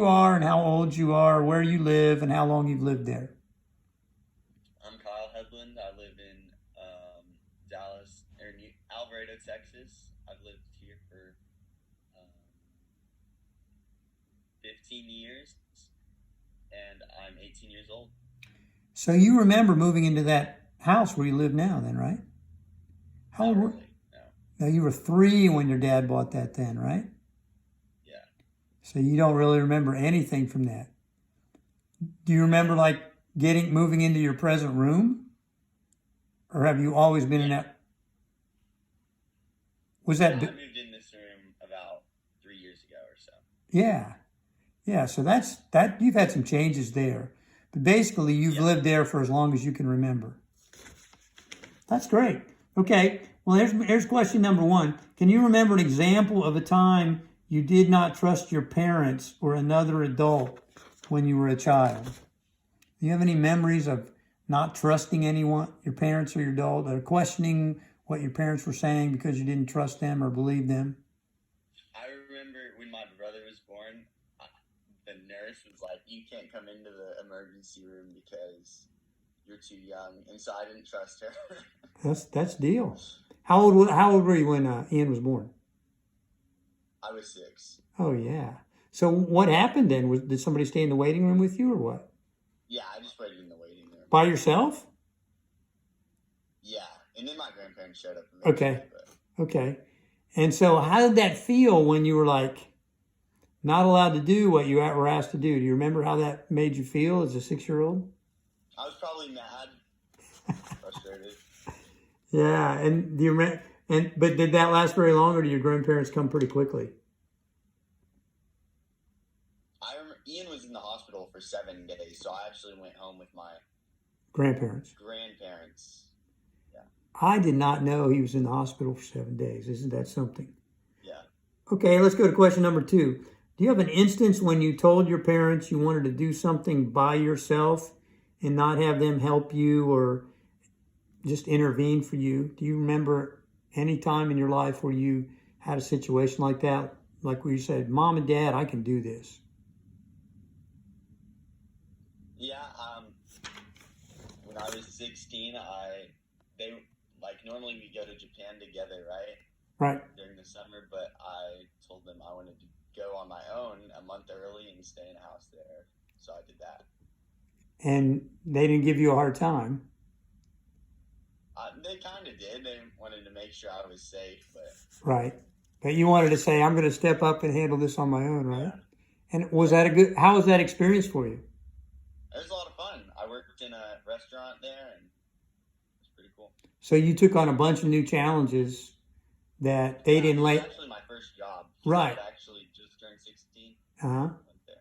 you are and how old you are, where you live, and how long you've lived there. I'm Kyle Hedlund. I live in Dallas or Alvarado, Texas. I've lived here for um, 15 years, and I'm 18 years old. So you remember moving into that house where you live now, then, right? How Not old were really, no. now? You were 3 when your dad bought that, then, right? Yeah. So you don't really remember anything from that. Do you remember like getting moving into your present room, or have you always been in Yeah. that? Was Yeah, that? I moved in this room about 3 years ago or so. Yeah, yeah. So that's that. You've had some changes there, but basically you've Yeah. lived there for as long as you can remember. That's great. Okay. Well, here's question number one. Can you remember an example of a time you did not trust your parents or another adult when you were a child? Do you have any memories of not trusting anyone, your parents or your adult, or questioning what your parents were saying because you didn't trust them or believe them? I remember when my brother was born, the nurse was like, "You can't come into the emergency room because you're too young," and so I didn't trust her. That's deal. How old were you when Ian was born? I was 6. Oh yeah. So what happened then? Did somebody stay in the waiting room with you or what? Yeah, I just waited in the waiting room. By yourself? Yeah, and then my grandparents showed up eventually, Okay. but Okay. And so how did that feel when you were like not allowed to do what you were asked to do? Do you remember how that made you feel as a 6-year-old? I was probably mad, frustrated. Yeah. And do you remember? And but did that last very long, or did your grandparents come pretty quickly? I remember Ian was in the hospital for 7 days, so I actually went home with my Grandparents. grandparents. Yeah, I did not know he was in the hospital for 7 days. Isn't that something? yeah. Okay, let's go to question number two. Do you have an instance when you told your parents you wanted to do something by yourself and not have them help you or just intervene for you? Do you remember any time in your life where you had a situation like that? Like where you said, Mom and Dad, I can do this. Yeah, when I was 16, they like normally we go to Japan together, right? Right. During the summer, but I told them I wanted to go on my own a month early and stay in a house there. So I did that. And they didn't give you a hard time. They kind of did. They wanted to make sure I was safe, but Right. But you wanted to say, I'm going to step up and handle this on my own, right? yeah, And was yeah. that how was that experience for you? It was a lot of fun. I worked in a restaurant there, and it was pretty cool. So you took on a bunch of new challenges that they Yeah, didn't it was like. actually my first job because I Right. had actually just turned 16. Uh-huh. Went there.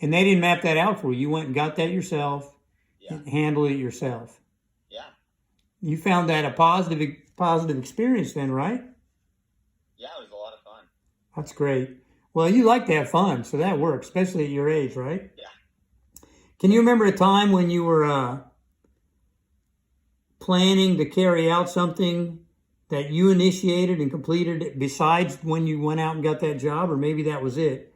And they didn't map that out for you. You went and got that yourself Yeah, and handled it yourself. yeah, You found that a positive experience then, right? yeah. It was a lot of fun. That's great. Well, you like to have fun, so that works, especially at your age, right? Yeah. Can you remember a time when you were planning to carry out something that you initiated and completed besides when you went out and got that job, or maybe that was it,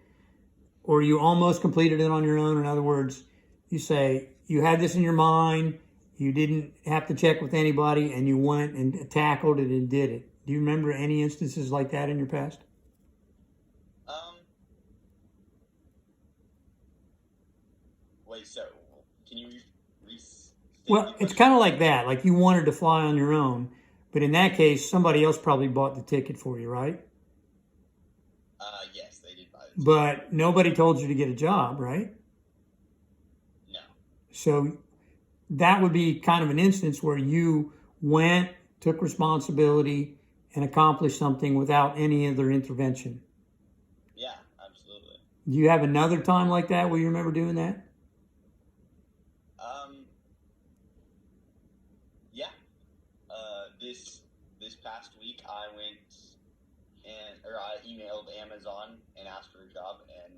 or you almost completed it on your own? In other words, you say you had this in your mind, you didn't have to check with anybody, and you went and tackled it and did it. Do you remember any instances like that in your past? Um. Wait. So, can you restate the Well, it's kind question? of like that. Like you wanted to fly on your own, but in that case, somebody else probably bought the ticket for you, right? Yes, they did buy the ticket. But nobody told you to get a job, right? No. So that would be kind of an instance where you went, took responsibility, and accomplished something without any other intervention. Yeah, absolutely. Do you have another time like that where you remember doing that? Um. Yeah. This past week, I went or I emailed Amazon and asked for a job, and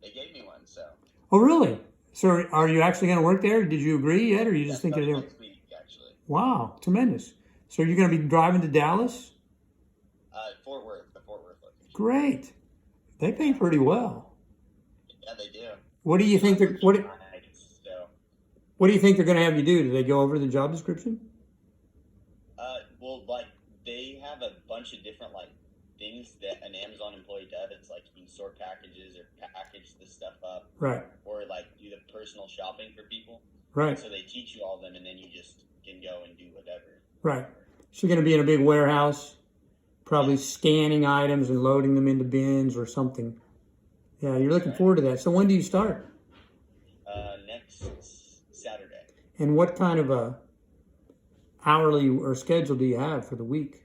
they gave me one. So Oh, really? So are you actually going to work there? Did you agree yet, or are you yeah, just thinking starting of it? next week actually. Wow, tremendous. So you're going to be driving to Dallas? Fort Worth, the Fort Worth location. Great. They pay Yeah. pretty well. they do. What do you think they're what So, What do you think they're going to have you do? Do they go over the job description? well, like they have a bunch of different like things that an Amazon employee does. It's like you can sort packages or package this stuff up, Right. or like do the personal shopping for people. Right. So they teach you all of them, and then you just can go and do whatever. Right. So you're going to be in a big warehouse, probably scanning items and loading them into bins or something. Yeah, you're looking forward to that. So when do you start? Next Saturday. And what kind of a hourly or schedule do you have for the week?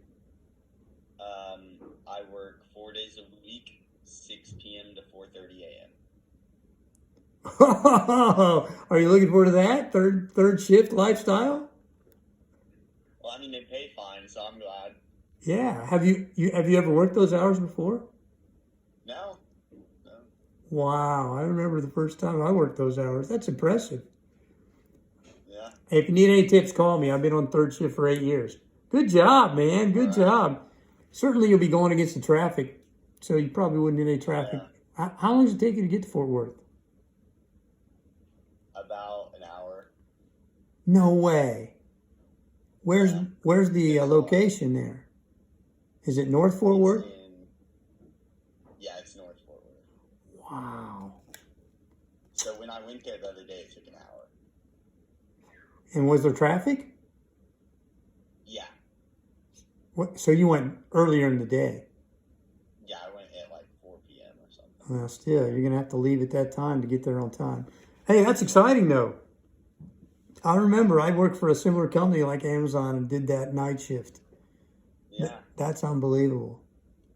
I work 4 days a week, 6 p.m. to 4:30 a.m. Are you looking forward to that third shift lifestyle? Well, I mean they pay fine, so I'm glad. Yeah. Have you ever worked those hours before? No. Wow, I remember the first time I worked those hours. That's impressive. Yeah. Hey, if you need any tips, call me. I've been on third shift for 8 years. Good job, man. Good job. Certainly you'll be going against the traffic, so you probably wouldn't need any traffic. Yeah. How long does it take you to get to Fort Worth? About an hour. No way. Where's the location there? Is it North Fort Worth? Yeah, it's North Fort Worth. Wow. So when I went there the other day, it took an hour. And was there traffic? Yeah. So you went earlier in the day? Yeah, I went at like 4 p.m. or something. Well, still, you're going to have to leave at that time to get there on time. Hey, that's exciting, though. I remember I worked for a similar company like Amazon and did that night shift. Yeah. That's unbelievable.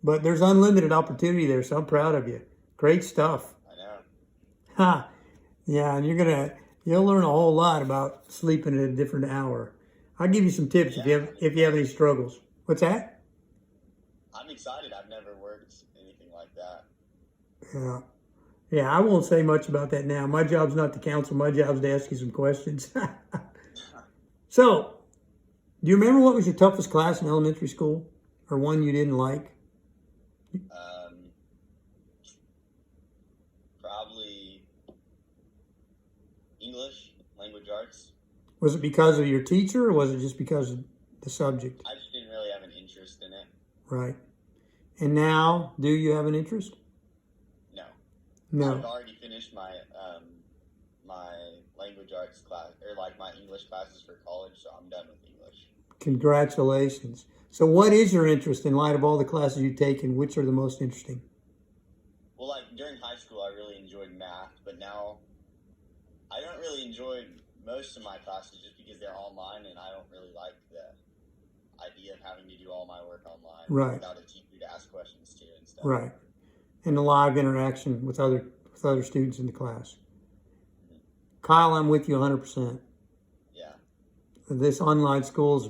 But there's unlimited opportunity there, so I'm proud of you. Great stuff. I know. Ha! Yeah, and you'll learn a whole lot about sleeping at a different hour. I'll give you some tips if you have any struggles. What's that? I'm excited. I've never worked anything like that. Yeah. Yeah, I won't say much about that now. My job's not to counsel. My job's to ask you some questions. So, do you remember what was your toughest class in elementary school? Or one you didn't like? Probably English, language arts. Was it because of your teacher or was it just because of the subject? I just didn't really have an interest in it. Right. And now, do you have an interest? No. No. I've already finished my my language arts class, or like my English classes for college, so I'm done with English. Congratulations. So what is your interest in light of all the classes you've taken? Which are the most interesting? Well, like during high school, I really enjoyed math, but now I don't really enjoy most of my classes just because they're online, and I don't really like the idea of having to do all my work online without a teacher to ask questions to and stuff. Right. And the live interaction with other students in the class. Kyle, I'm with you 100%. Yeah. This online school's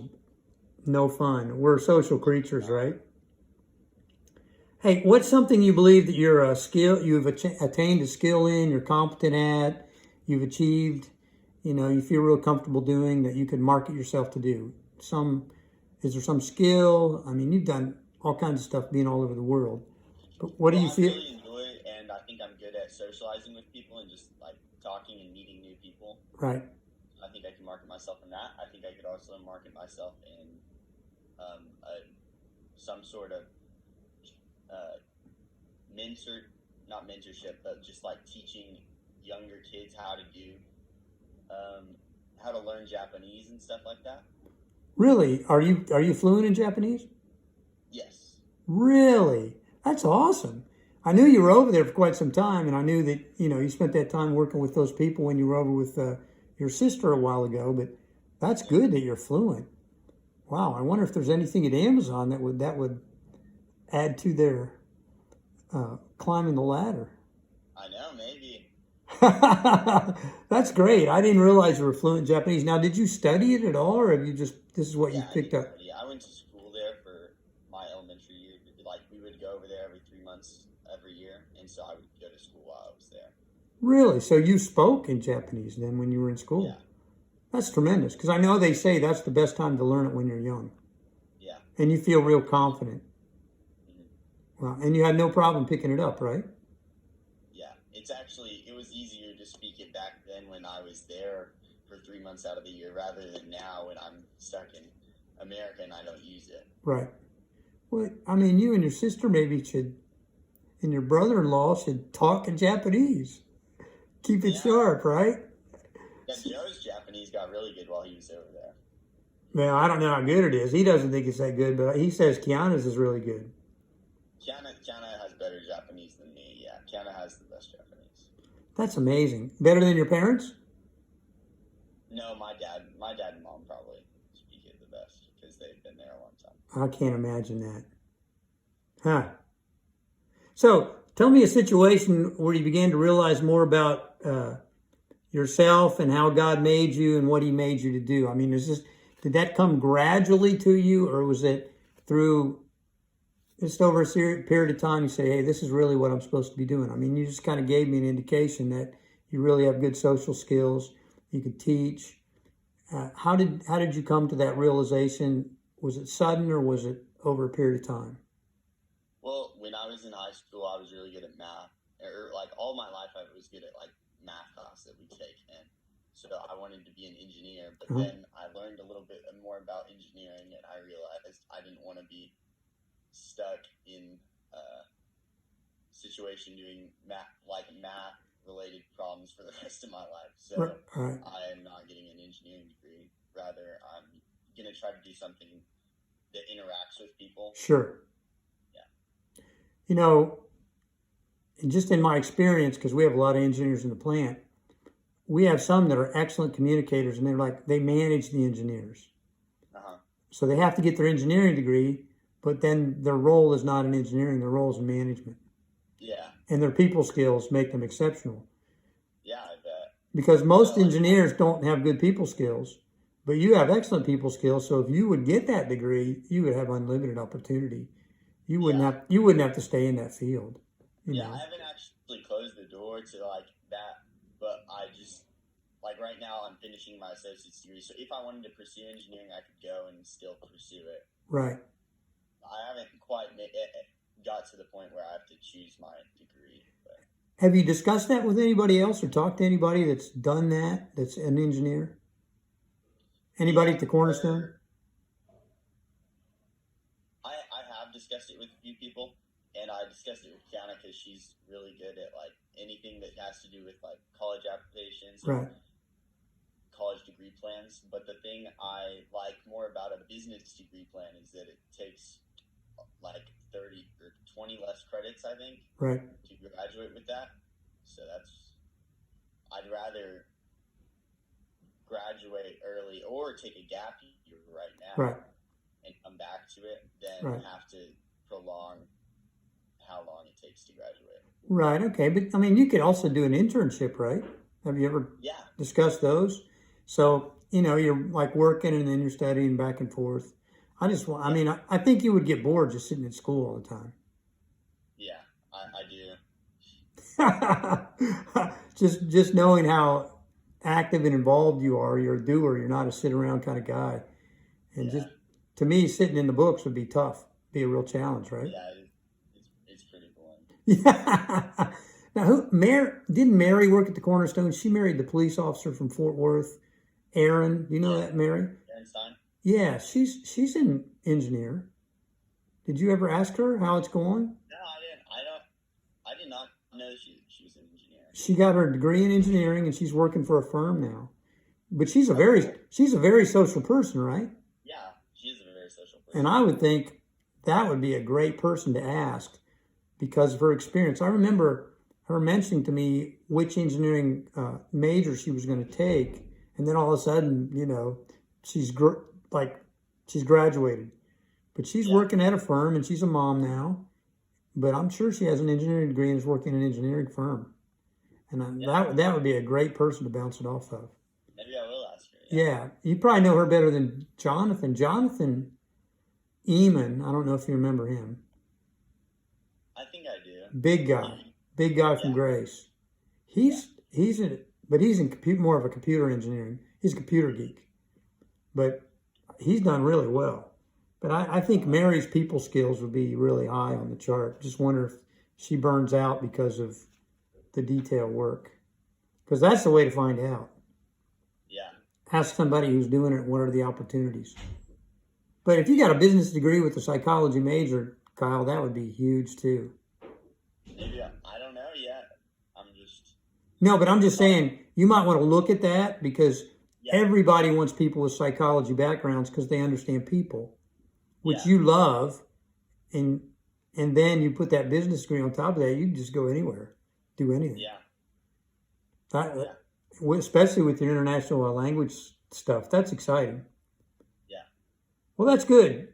no fun. We're social creatures, right? Hey, what's something you believe that you're you've attained a skill in, you're competent at, you've achieved, you feel real comfortable doing that you could market yourself to do? Is there some skill? I mean, you've done all kinds of stuff being all over the world. But what do you feel? I really enjoy it, and I think I'm good at socializing with people and just like talking and meeting new people. Right. I think I can market myself in that. I think I could also market myself in some sort of not mentorship, but just like teaching younger kids how to do, how to learn Japanese and stuff like that. Really? Are you fluent in Japanese? Yes. Really? That's awesome. I knew you were over there for quite some time, and I knew that, you spent that time working with those people when you were over with your sister a while ago, but that's good that you're fluent. Wow, I wonder if there's anything at Amazon that would add to their climbing the ladder. I know, maybe. That's great. I didn't realize you were fluent in Japanese. Now, did you study it at all, or have you this is what you picked up? I went to school there for my elementary year. Like, we would go over there every 3 months every year, and so I would go to school while I was there. Really? So you spoke in Japanese then when you were in school? Yeah. That's tremendous, because I know they say that's the best time to learn it when you're young. Yeah. And you feel real confident. Mm-hmm. Well, and you had no problem picking it up, right? Yeah. it was easier to speak it back then when I was there for 3 months out of the year rather than now when I'm stuck in America and I don't use it. Right. Well, I mean, you and your sister maybe should, and your brother-in-law should talk in Japanese. Keep it sharp, right? Yeah, Joe's Japanese got really good while he was over there. Well, I don't know how good it is. He doesn't think it's that good, but he says Kiana's is really good. Kiana has better Japanese than me. Yeah, Kiana has the best Japanese. That's amazing. Better than your parents? No, my dad and mom probably speak it the best because they've been there a long time. I can't imagine that. Huh. So, tell me a situation where you began to realize more about yourself and how God made you and what He made you to do. I mean, did that come gradually to you, or was it through just over a period of time you say, hey, this is really what I'm supposed to be doing? I mean, you just kind of gave me an indication that you really have good social skills. You could teach. How did you come to that realization? Was it sudden or was it over a period of time? Well, when I was in high school, I was really good at math. Or like all my life, I was good at like math class that we take. And so I wanted to be an engineer. But then I learned a little bit more about engineering, and I realized I didn't want to be stuck in a situation doing math related problems for the rest of my life. So I am not getting an engineering degree. Rather, I'm going to try to do something that interacts with people. Sure. Yeah. You know, just in my experience, because we have a lot of engineers in the plant, we have some that are excellent communicators, and they manage the engineers. So they have to get their engineering degree, but then their role is not in engineering, their role is in management. Yeah. And their people skills make them exceptional. Yeah, I bet. Because most engineers don't have good people skills, but you have excellent people skills. So if you would get that degree, you would have unlimited opportunity. You wouldn't have to stay in that field. You know? I haven't actually closed the door to like that, but I just right now I'm finishing my associate's degree. So if I wanted to pursue engineering, I could go and still pursue it. Right. I haven't quite got to the point where I have to choose my degree. But. Have you discussed that with anybody else or talked to anybody that's done that, that's an engineer? Anybody at the Cornerstone? I have discussed it with a few people, and I discussed it with Kiana because she's really good at anything that has to do with college applications. Right. College degree plans. But the thing I like more about a business degree plan is that it takes 30 or 20 less credits, I think, right, to graduate with that. So I'd rather graduate early or take a gap year right now, right, and come back to it than have to prolong how long it takes to graduate. Right. Okay. But I mean, you could also do an internship, right? Have you ever discussed those? So, you're working and then you're studying back and forth. I think you would get bored just sitting in school all the time. Yeah, I do. just knowing how active and involved you are, you're a doer, you're not a sit around kind of guy. And just, to me, sitting in the books would be tough, be a real challenge, right? Yeah, it's pretty boring. Yeah. Now, didn't Mary work at the Cornerstone? She married the police officer from Fort Worth, Aaron. Do you know that, Mary? Aaron Stein? Yeah, she's an engineer. Did you ever ask her how it's going? No, I didn't. I did not know she was an engineer. She got her degree in engineering, and she's working for a firm now. But she's a very social person, right? Yeah, she is a very social person. And I would think that would be a great person to ask because of her experience. I remember her mentioning to me which engineering major she was going to take, and then all of a sudden, she's graduated, but she's working at a firm and she's a mom now. But I'm sure she has an engineering degree and is working in an engineering firm, and that would be a great person to bounce it off of. Maybe I will ask her. Yeah, you probably know her better than Jonathan. Jonathan Eamon, I don't know if you remember him. I think I do. Big guy from Grace. He's in more of a computer engineering. He's a computer geek, but he's done really well. But I think Mary's people skills would be really high on the chart. Just wonder if she burns out because of the detail work, because that's the way to find out. Yeah. Ask somebody who's doing it, what are the opportunities. But if you got a business degree with a psychology major, Kyle, that would be huge too. Maybe I don't know yet. I'm just. No, but I'm just saying you might want to look at that, because everybody wants people with psychology backgrounds because they understand people, which you love, and then you put that business degree on top of that, you can just go anywhere, do anything. Especially with your international language stuff. That's exciting. Yeah. Well, that's good.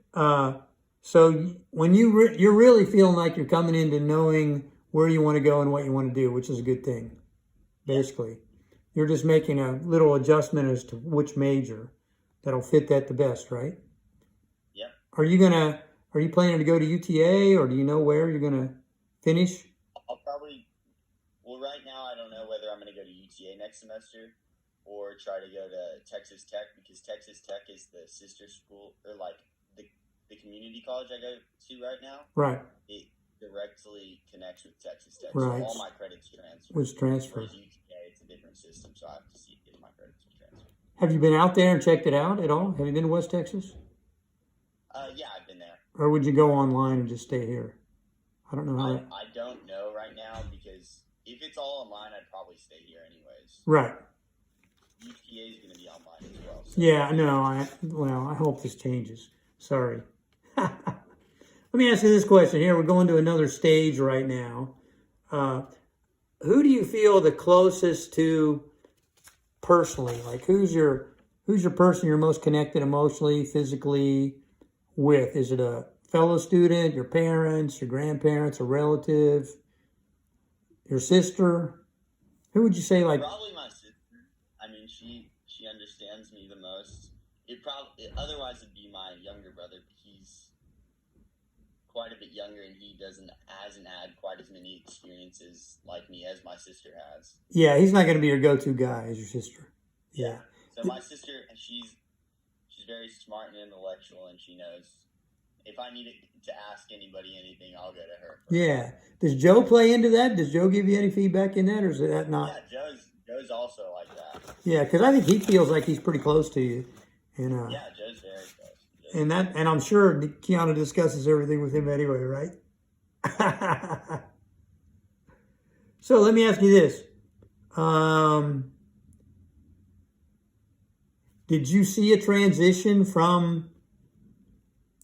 So when you're really feeling like you're coming into knowing where you want to go and what you want to do, which is a good thing, basically. You're just making a little adjustment as to which major that'll fit that the best, right? Yeah. Are you planning to go to UTA, or do you know where you're gonna finish? I'll probably. Well, right now I don't know whether I'm going to go to UTA next semester or try to go to Texas Tech, because Texas Tech is the sister school, or like the community college I go to right now. Right. It directly connects with Texas Tech. Right. So all my credits transfer. Transfer. Whereas UTA, it's a different system, so I have to see if my credits transfer. Have you been out there and checked it out at all? Have you been to West Texas? Yeah, I've been there. Or would you go online and just stay here? I don't know how. I don't know right now, because if it's all online, I'd probably stay here anyways. Right. UTA is going to be online as well. So. Yeah, no, I hope this changes. Sorry. Let me ask you this question here. We're going to another stage right now. Who do you feel the closest to personally? Like, who's your person you're most connected emotionally, physically with? Is it a fellow student, your parents, your grandparents, a relative, your sister? Who would you say, like? Probably my sister. I mean, she understands me the most. Otherwise it'd be my younger brother. He's quite a bit younger, and he hasn't had quite as many experiences like me as my sister has. Yeah, he's not going to be your go-to guy as your sister. Yeah. So my sister, she's very smart and intellectual, and she knows if I need to ask anybody anything, I'll go to her. Yeah. Does Joe play into that? Does Joe give you any feedback in that, or is that not? Yeah, Joe's also like that. Yeah, because I think he feels like he's pretty close to you. And, yeah, Joe's very close. And I'm sure Kiana discusses everything with him anyway, right? So let me ask you this. Did you see a transition from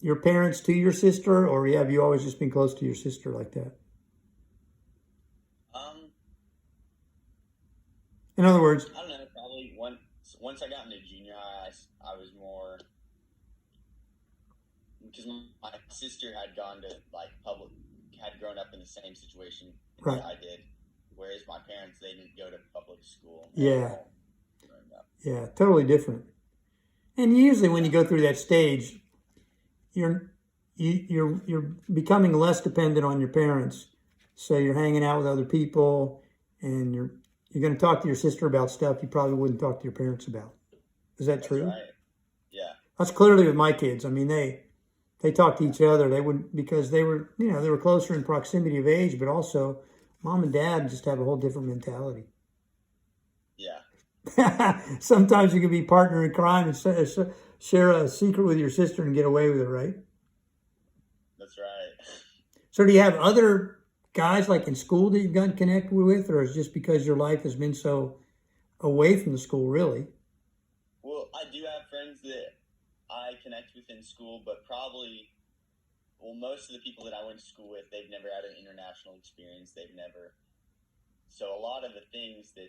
your parents to your sister, or have you always just been close to your sister like that? In other words, I don't know. Probably once I got into junior high, I was more, because my sister had gone to had grown up in the same situation that I did, whereas my parents, they didn't go to public school. Yeah, totally different. And usually, when you go through that stage, you're becoming less dependent on your parents. So you're hanging out with other people, and you're going to talk to your sister about stuff you probably wouldn't talk to your parents about. Is that true? Right. Yeah. That's clearly with my kids. I mean, they talk to each other. They wouldn't, because they were closer in proximity of age, but also mom and dad just have a whole different mentality. Yeah. Sometimes you can be partner in crime and share a secret with your sister and get away with it, right? That's right. So do you have other guys like in school that you've gotten connected with, or is it just because your life has been so away from the school, really? Well, I do have friends that I connect with in school, but most of the people that I went to school with, they've never had an international experience. So a lot of the things that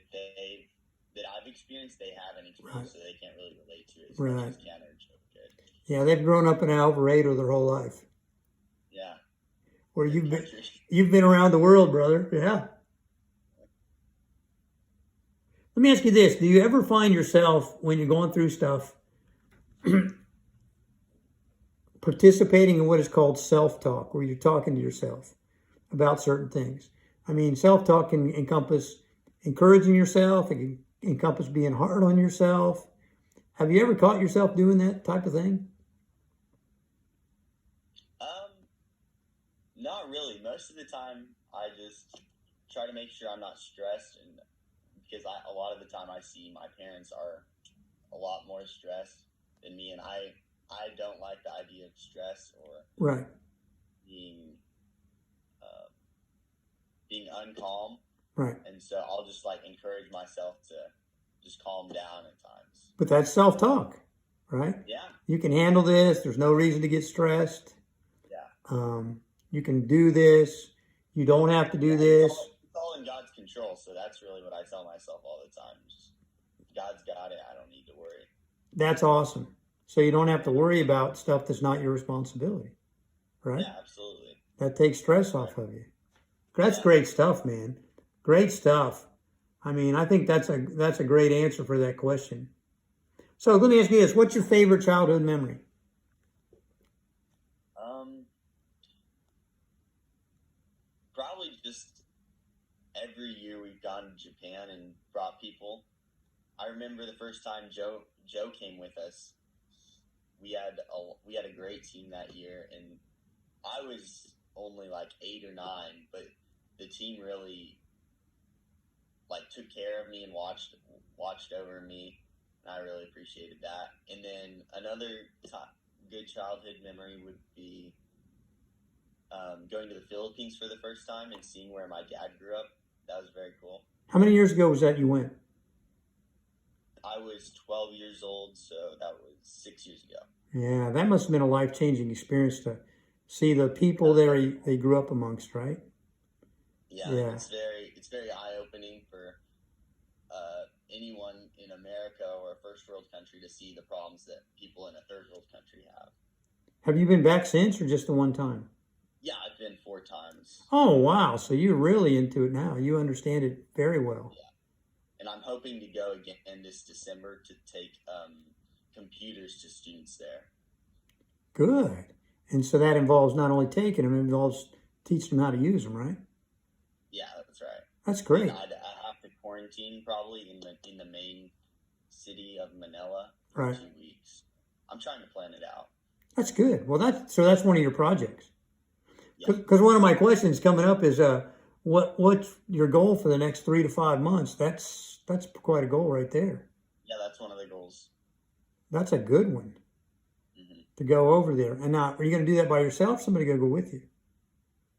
I've experienced, they haven't experienced, so they can't really relate to it as much as Ken or Joe could. Yeah, they've grown up in Alvarado their whole life. Yeah. Where you've been around the world, brother. Yeah. Let me ask you this. Do you ever find yourself, when you're going through stuff, participating in what is called self-talk, where you're talking to yourself about certain things? I mean, self-talk can encompass encouraging yourself. It can encompass being hard on yourself. Have you ever caught yourself doing that type of thing? Not really. Most of the time, I just try to make sure I'm not stressed, and because a lot of the time I see my parents are a lot more stressed than me, and I don't like the idea of stress or Right. being being uncalm, Right. and so I'll just like encourage myself to just calm down at times. But that's self-talk, right? Yeah, You can handle this. There's no reason to get stressed. yeah, You can do this. You don't have to do yeah. this. It's all in God's control, so that's really what I tell myself all the time. Just, God's got it. I don't need to worry. That's awesome. So you don't have to worry about stuff that's not your responsibility, right? Yeah, absolutely. That takes stress off of you. That's Yeah. great stuff, man. Great stuff. I mean, I think that's a great answer for that question. So let me ask you this: what's your favorite childhood memory? Probably just every year we've gone to Japan and brought people. I remember the first time Joe came with us. We had a great team that year, and I was only like 8 or 9, but the team really like took care of me and watched over me, and I really appreciated that. And then another good childhood memory would be going to the Philippines for the first time and seeing where my dad grew up. That was very cool. How many years ago was that you went? I was 12 years old, so that was 6 years ago. Yeah, that must have been a life-changing experience to see the people there they grew up amongst, right? Yeah. It's very eye-opening for anyone in America or a first world country to see the problems that people in a third world country have. Have you been back since, or just the one time? Yeah, I've been 4 times. Oh, wow. So you're really into it now. You understand it very well. Yeah. And I'm hoping to go again this December to take computers to students there. Good. And so that involves not only taking them, it involves teaching them how to use them, right? Yeah, that's right. That's great. I have to quarantine probably in the main city of Manila for Right. 2 weeks. I'm trying to plan it out. That's good. Well, that's one of your projects. Yeah. Because one of my questions coming up is, what's your goal for the next 3 to 5 months? That's quite a goal right there. Yeah, that's one of the goals. That's a good one Hmm. to go over there. And now, are you going to do that by yourself? Somebody going to go with you?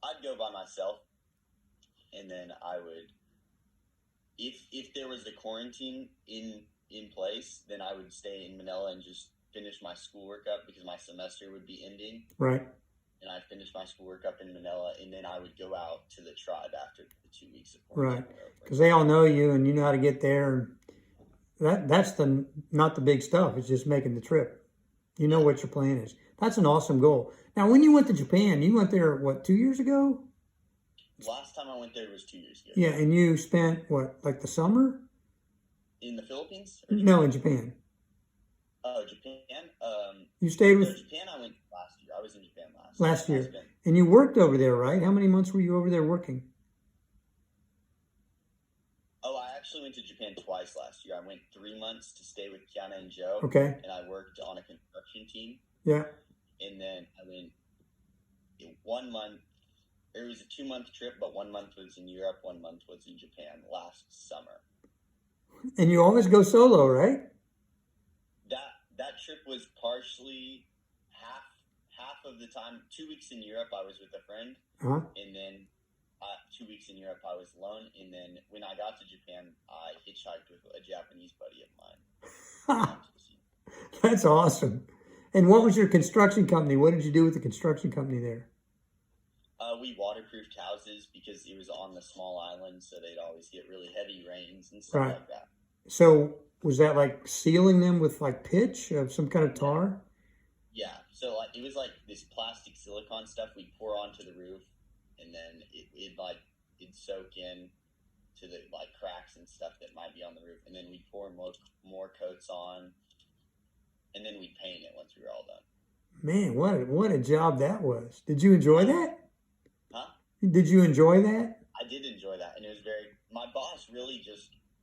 I'd go by myself, and then I would, if there was the quarantine in place, then I would stay in Manila and just finish my schoolwork up because my semester would be ending. Right. And I'd finish my schoolwork up in Manila, and then I would go out to the tribe after the 2 weeks of quarantine. Right. Because they all know you and you know how to get there. And that's not the big stuff. It's just making the trip. You know what your plan is. That's an awesome goal. Now, when you went to Japan, you went there, what, 2 years ago? Last time I went there was 2 years ago. Yeah, and you spent, what, like the summer? In the Philippines? No, in Japan. Oh, Japan? You stayed No, with Japan I went last year. I was in Japan last year. I spent, And you worked over there, right? How many months were you over there working? I actually went to Japan twice last year. I went 3 months to stay with Kiana and Joe. Okay. And I worked on a construction team. Yeah. And then I went 1 month. It was a 2-month trip, but 1 month was in Europe, 1 month was in Japan last summer. And you always go solo, right? That trip was partially half of the time. 2 weeks in Europe, I was with a friend, Uh-huh. and then 2 weeks in Europe, I was alone. And then when I got to Japan, I hitchhiked with a Japanese buddy of mine. That's awesome. And what was your construction company? What did you do with the construction company there? We waterproofed houses because it was on the small island, so they'd always get really heavy rains and stuff Right. like that. So was that like sealing them with like pitch of some kind of tar? Yeah, so like it was like this plastic silicone stuff we'd pour onto the roof, and then it'd soak in to the like cracks and stuff that might be on the roof, and then we'd pour more coats on, and then we'd paint it once we were all done. Man, what a job that was. Did you enjoy that? Huh? Did you enjoy that? I did enjoy that, and it was my boss really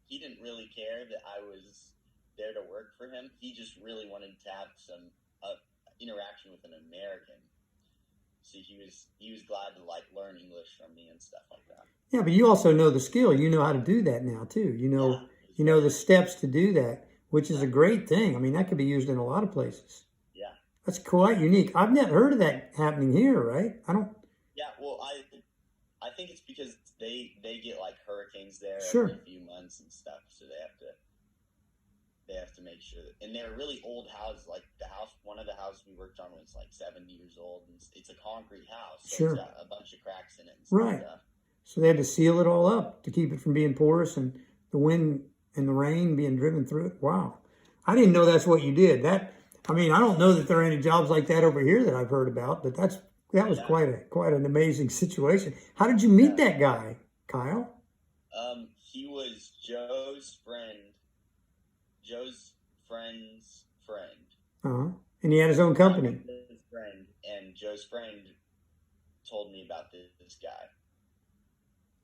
he didn't really care that I was there to work for him. He just really wanted to have some interaction with an American. So he was glad to like learn English from me and stuff like that. Yeah, but you also know the skill. You know how to do that now too. Yeah, You know the steps to do that, which is a yeah, great thing. I mean, that could be used in a lot of places. yeah, That's quite unique. I've never heard of that happening here, right? I don't. yeah. Well, I think it's because they get like hurricanes there every Sure, few months and stuff, so they have to make sure that, and they're really old houses. Like one of the houses we worked on was like 70 years old, and it's a concrete house, so it's sure. got a bunch of cracks in it and Right. stuff. So they had to seal it all up to keep it from being porous and the wind and the rain being driven through it. Wow. I didn't know that's what you did. I mean, I don't know that there are any jobs like that over here that I've heard about, but that was Yeah, quite an amazing situation. How did you meet yeah. that guy, Kyle? He was Joe's friend's friend. Uh-huh. And he had his own I company. met his friend, and Joe's friend told me about this guy.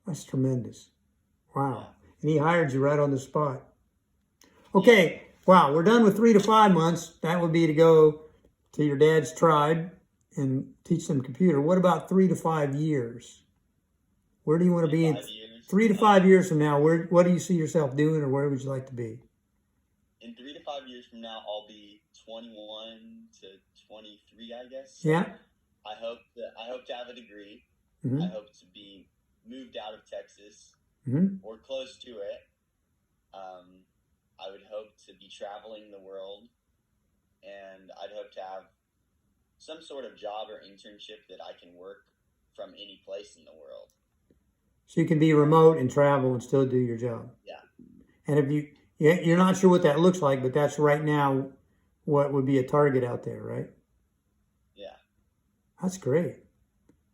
That's tremendous. Yeah, Wow. And he hired you right on the spot. yeah. Okay. Wow. We're done with 3 to 5 months. That would be to go to your dad's tribe and teach them computer. What about 3 to 5 years? Where do you want to Three to be in five years. 3 to 5 years from now? What do you see yourself doing, or where would you like to be? In 3 to 5 years from now, I'll be 21 to 23, I guess. Yeah. I hope to have a degree. Mm-hmm. I hope to be moved out of Texas Mm-hmm. or close to it. I would hope to be traveling the world, and I'd hope to have some sort of job or internship that I can work from any place in the world. So you can be remote and travel and still do your job. Yeah, And you're not sure what that looks like, but that's right now what would be a target out there, right? yeah. That's great.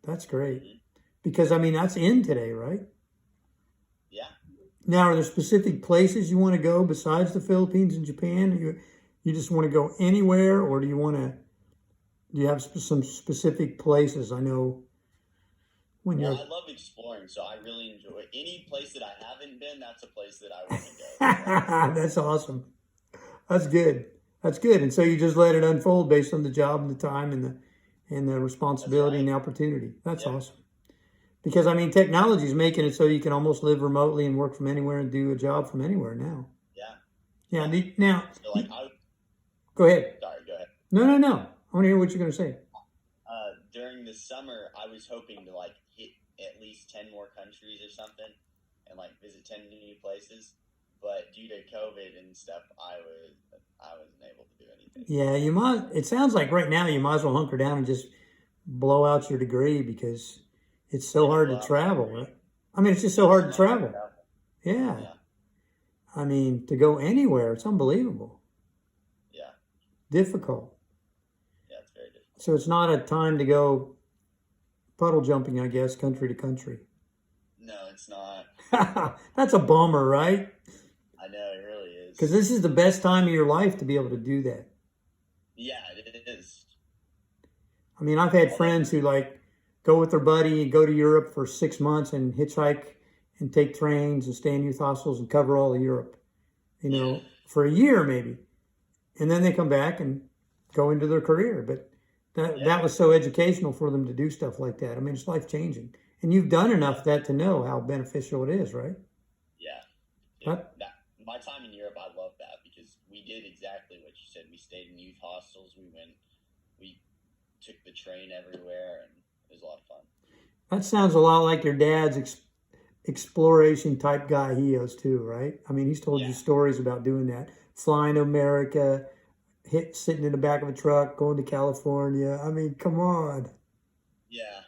That's great. Hmm. Because, I mean, that's in today, right? Yeah. Now, are there specific places you want to go besides the Philippines and Japan? You just want to go anywhere, or do you have some specific places? I know when Well, you're, I love exploring, so I really enjoy any place that I haven't been. That's a place that I want to go. that's awesome. That's good. That's good. And so you just let it unfold based on the job and the time and the That's responsibility and right. the opportunity. That's Yeah, awesome. Because, I mean, technology is making it so you can almost live remotely and work from anywhere and do a job from anywhere now. yeah, Yeah. yeah. Now, So like, go ahead. sorry, go ahead. No. I want to hear what you're going to say. During the summer, I was hoping to like hit at least 10 more countries or something, and like visit 10 new places. But due to COVID and stuff, I wasn't able to do anything. Yeah, you might. It sounds like right now you might as well hunker down and just blow out your degree because it's so Yeah, hard blow to out my travel, degree. right? I mean, it's just so Yeah, hard it's to not hard to travel. travel. Yeah. Yeah, I mean, to go anywhere, it's unbelievable. yeah, Difficult. yeah. It's very difficult. So it's not a time to go puddle jumping, I guess, country to country. No, it's not. That's a bummer, right? I know it really Because is. this is the best time of your life to be able to do that. Yeah, it is. I mean, I've had All that. friends who like go with their buddy and go to Europe for 6 months and hitchhike and take trains and stay in youth hostels and cover all of Europe, Yeah, for a year maybe. And then they come back and go into their career. But that yeah, was so educational for them to do stuff like that. I mean, it's life changing. And you've done enough yeah, of that to know how beneficial it is, right? yeah, yeah. That, My time in Europe, I love that because we did exactly what you said. We stayed in youth hostels. We took the train everywhere, and it was a lot of fun. that sounds a lot like your dad's exploration type guy he is too, right? I mean, he's told you Yeah, stories about doing that, flying to America, sitting in the back of a truck, going to California. I mean, come on, yeah.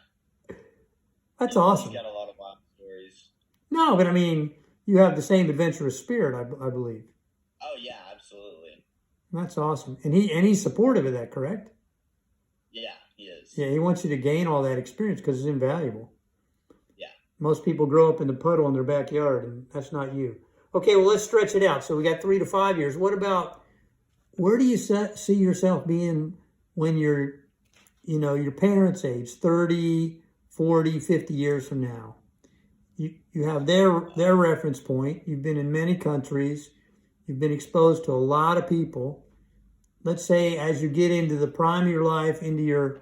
that's He's awesome. got a lot of wild stories. No, but I mean, you have the same adventurous spirit, I believe. Oh yeah, absolutely. That's awesome, and he's supportive of that, correct? Yeah, he is. Yeah, he wants you to gain all that experience because it's invaluable. Yeah. Most people grow up in the puddle in their backyard, and that's not you. Okay, well, let's stretch it out. So we got 3 to 5 years. What about where do you see yourself being when you're, your parents' age, 30, 40, 50 years from now? You have their reference point. You've been in many countries. You've been exposed to a lot of people. Let's say as you get into the prime of your life, into your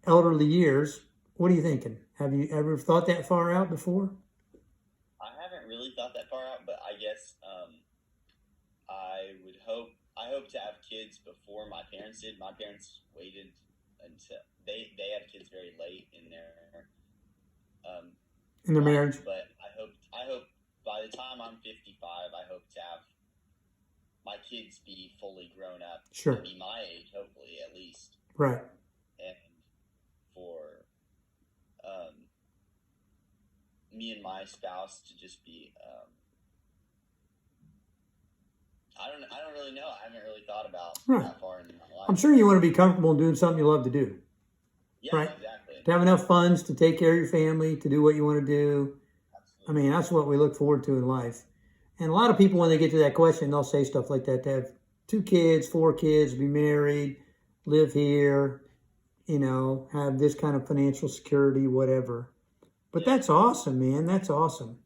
elderly years, what are you thinking? Have you ever thought that far out before? I haven't really thought that far out, but I guess I hope to have kids before my parents did. My parents waited until they had kids very late um, In their life, marriage? but I hope by the time I'm 55, I hope to have my kids be fully grown up, Sure. and be my age, hopefully at least, Right. and for me and my spouse to just be. I don't really know. I haven't really thought about Right. that far in my life. I'm sure you want to be comfortable doing something you love to do. Yeah, right. Exactly. To have enough funds to take care of your family, to do what you want to do. Absolutely. I mean, that's what we look forward to in life. And a lot of people, when they get to that question, they'll say stuff like that, to have 2 kids, 4 kids, be married, live here, have this kind of financial security, whatever. But that's awesome, man. That's awesome.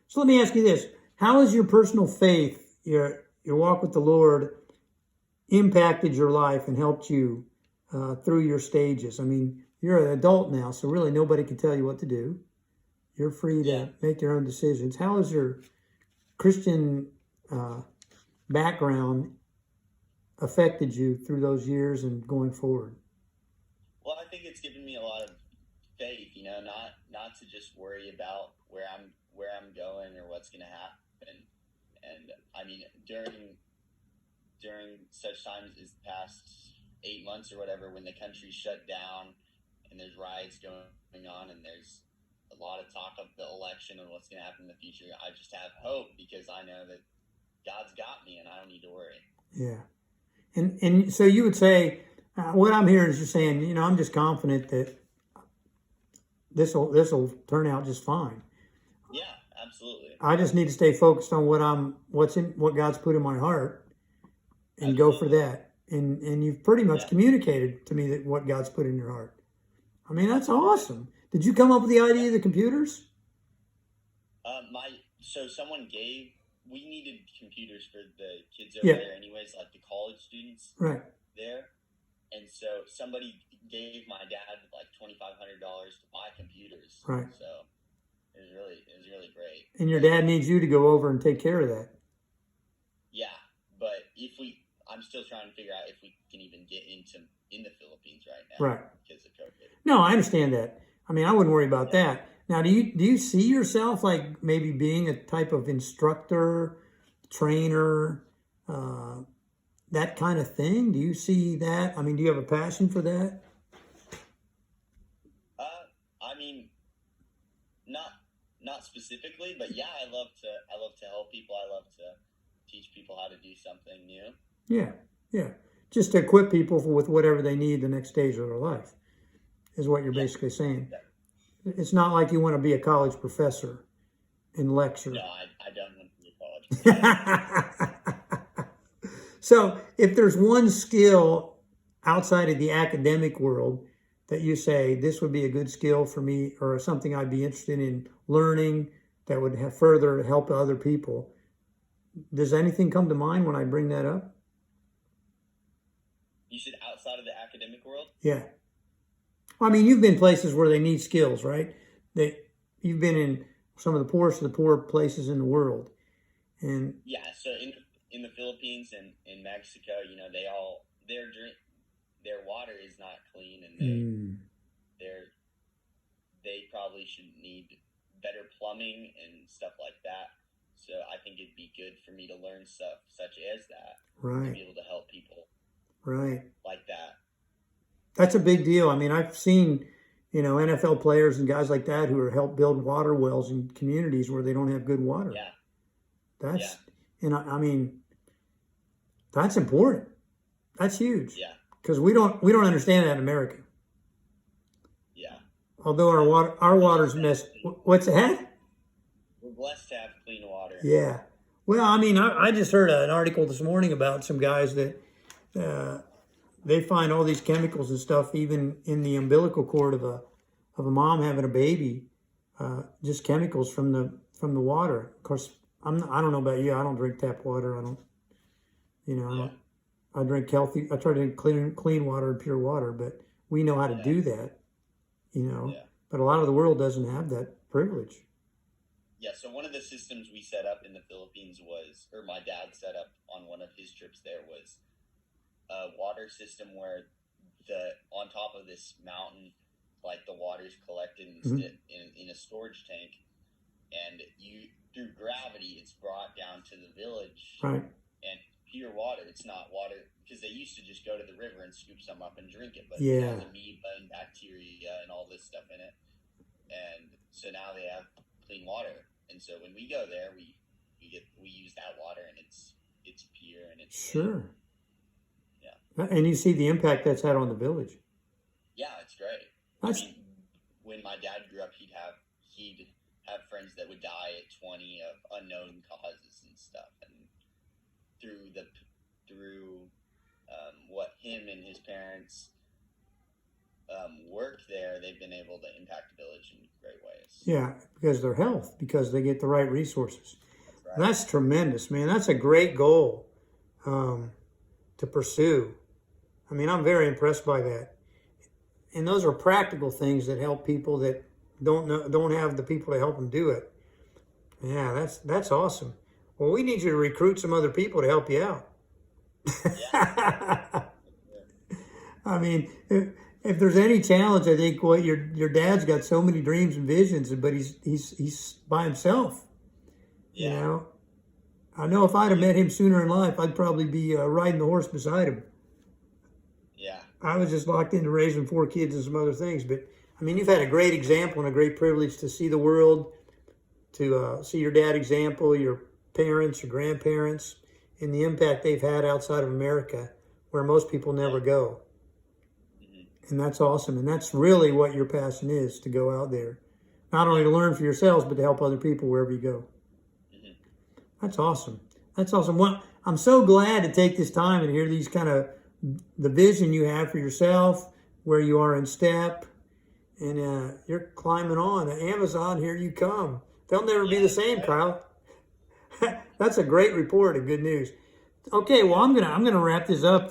So let me ask you this. How has your personal faith, your walk with the Lord, impacted your life and helped you through your stages? I mean, you're an adult now, so really nobody can tell you what to do. You're free to make your own decisions. How has your Christian background affected you through those years and going forward? Well, I think it's given me a lot of faith, not to just worry about where I'm going or what's going to happen. And I mean, during such times as the past 8 months or whatever, when the country's shut down and there's riots going on and there's a lot of talk of the election and what's going to happen in the future, I just have hope because I know that God's got me and I don't need to worry. Yeah. And so you would say, what I'm hearing is you're saying, I'm just confident that this will turn out just fine. Yeah, absolutely. I just need to stay focused on what God's put in my heart and go for that. And you've pretty much communicated to me that what God's put in your heart. I mean, that's awesome. Did you come up with the idea of the computers? So we needed computers for the kids over there anyways, like the college students there. And so somebody gave my dad like $2,500 to buy computers. Right. So it was really great. And your dad needs you to go over and take care of that. Yeah, but I'm still trying to figure out if we can even get in the Philippines right now. Right. Because of COVID. No, I understand that. I mean, I wouldn't worry about that. Now, do you see yourself like maybe being a type of instructor, trainer, that kind of thing? Do you see that? I mean, do you have a passion for that? I mean, not specifically, but yeah, I love to help people. I love to teach people how to do something new. Yeah. Just to equip people with whatever they need the next stage of their life, is what you're basically saying. Yeah. It's not like you want to be a college professor and lecture. No, I don't want to be a college professor. So if there's one skill outside of the academic world that you say, this would be a good skill for me or something I'd be interested in learning that would have further help other people, does anything come to mind when I bring that up? You said outside of the academic world? Yeah. I mean, you've been places where they need skills, right? You've been in some of the poorest of the poor places in the world. And yeah, so in the Philippines and in Mexico, their water is not clean, and they probably should need better plumbing and stuff like that. So I think it'd be good for me to learn stuff such as that, to be able to help people like that. That's a big deal. I mean, I've seen, NFL players and guys like that who are help build water wells in communities where they don't have good water. Yeah. And I mean, that's important. That's huge. Yeah. Because we don't understand that in America. Yeah. Although our water's messed. What's that? We're blessed to have clean water. Yeah. Well, I mean, I just heard an article this morning about some guys that they find all these chemicals and stuff even in the umbilical cord of a mom having a baby, just chemicals from the water. Of course, I don't know about you. I don't drink tap water. I drink healthy. I try to drink clean water and pure water, but we know how to do that. you know. Yeah. But a lot of the world doesn't have that privilege. Yeah, so one of the systems we set up in the Philippines was, or my dad set up on one of his trips there, was a water system where on top of this mountain, like the water's collected in a storage tank, and through gravity it's brought down to the village, Right. and pure water. It's not water, because they used to just go to the river and scoop some up and drink it, but Yeah. it has amoeba and bacteria and all this stuff in it, and so now they have clean water. And so when we go there, we use that water, and it's pure and it's Sure. Yeah. And you see the impact that's had on the village. Yeah, it's great. That's, I mean, when my dad grew up, he'd have friends that would die at 20 of unknown causes and stuff, and through what him and his parents worked there, they've been able to impact the village in great ways. yeah, because of their health, because they get the right resources. Right. That's tremendous, man. That's a great goal to pursue. I mean, I'm very impressed by that. And those are practical things that help people that don't have the people to help them do it. Yeah, that's awesome. Well, we need you to recruit some other people to help you out. Yeah. I mean, if there's any challenge, I think your dad's got so many dreams and visions, but he's by himself. Yeah. You know, I know if I'd have met him sooner in life, I'd probably be riding the horse beside him. Yeah. I was just locked into raising 4 kids and some other things. But I mean, you've had a great example and a great privilege to see the world, to see your dad example, your parents, your grandparents, and the impact they've had outside of America, where most people never go. And that's awesome. And that's really what your passion is, to go out there. Not only to learn for yourselves, but to help other people wherever you go. That's awesome. That's awesome. Well, I'm so glad to take this time and hear these kind of, the vision you have for yourself, where you are in step, and you're climbing on. Amazon, here you come. They'll never be the same, Kyle. That's a great report and good news. Okay, well, I'm gonna wrap this up.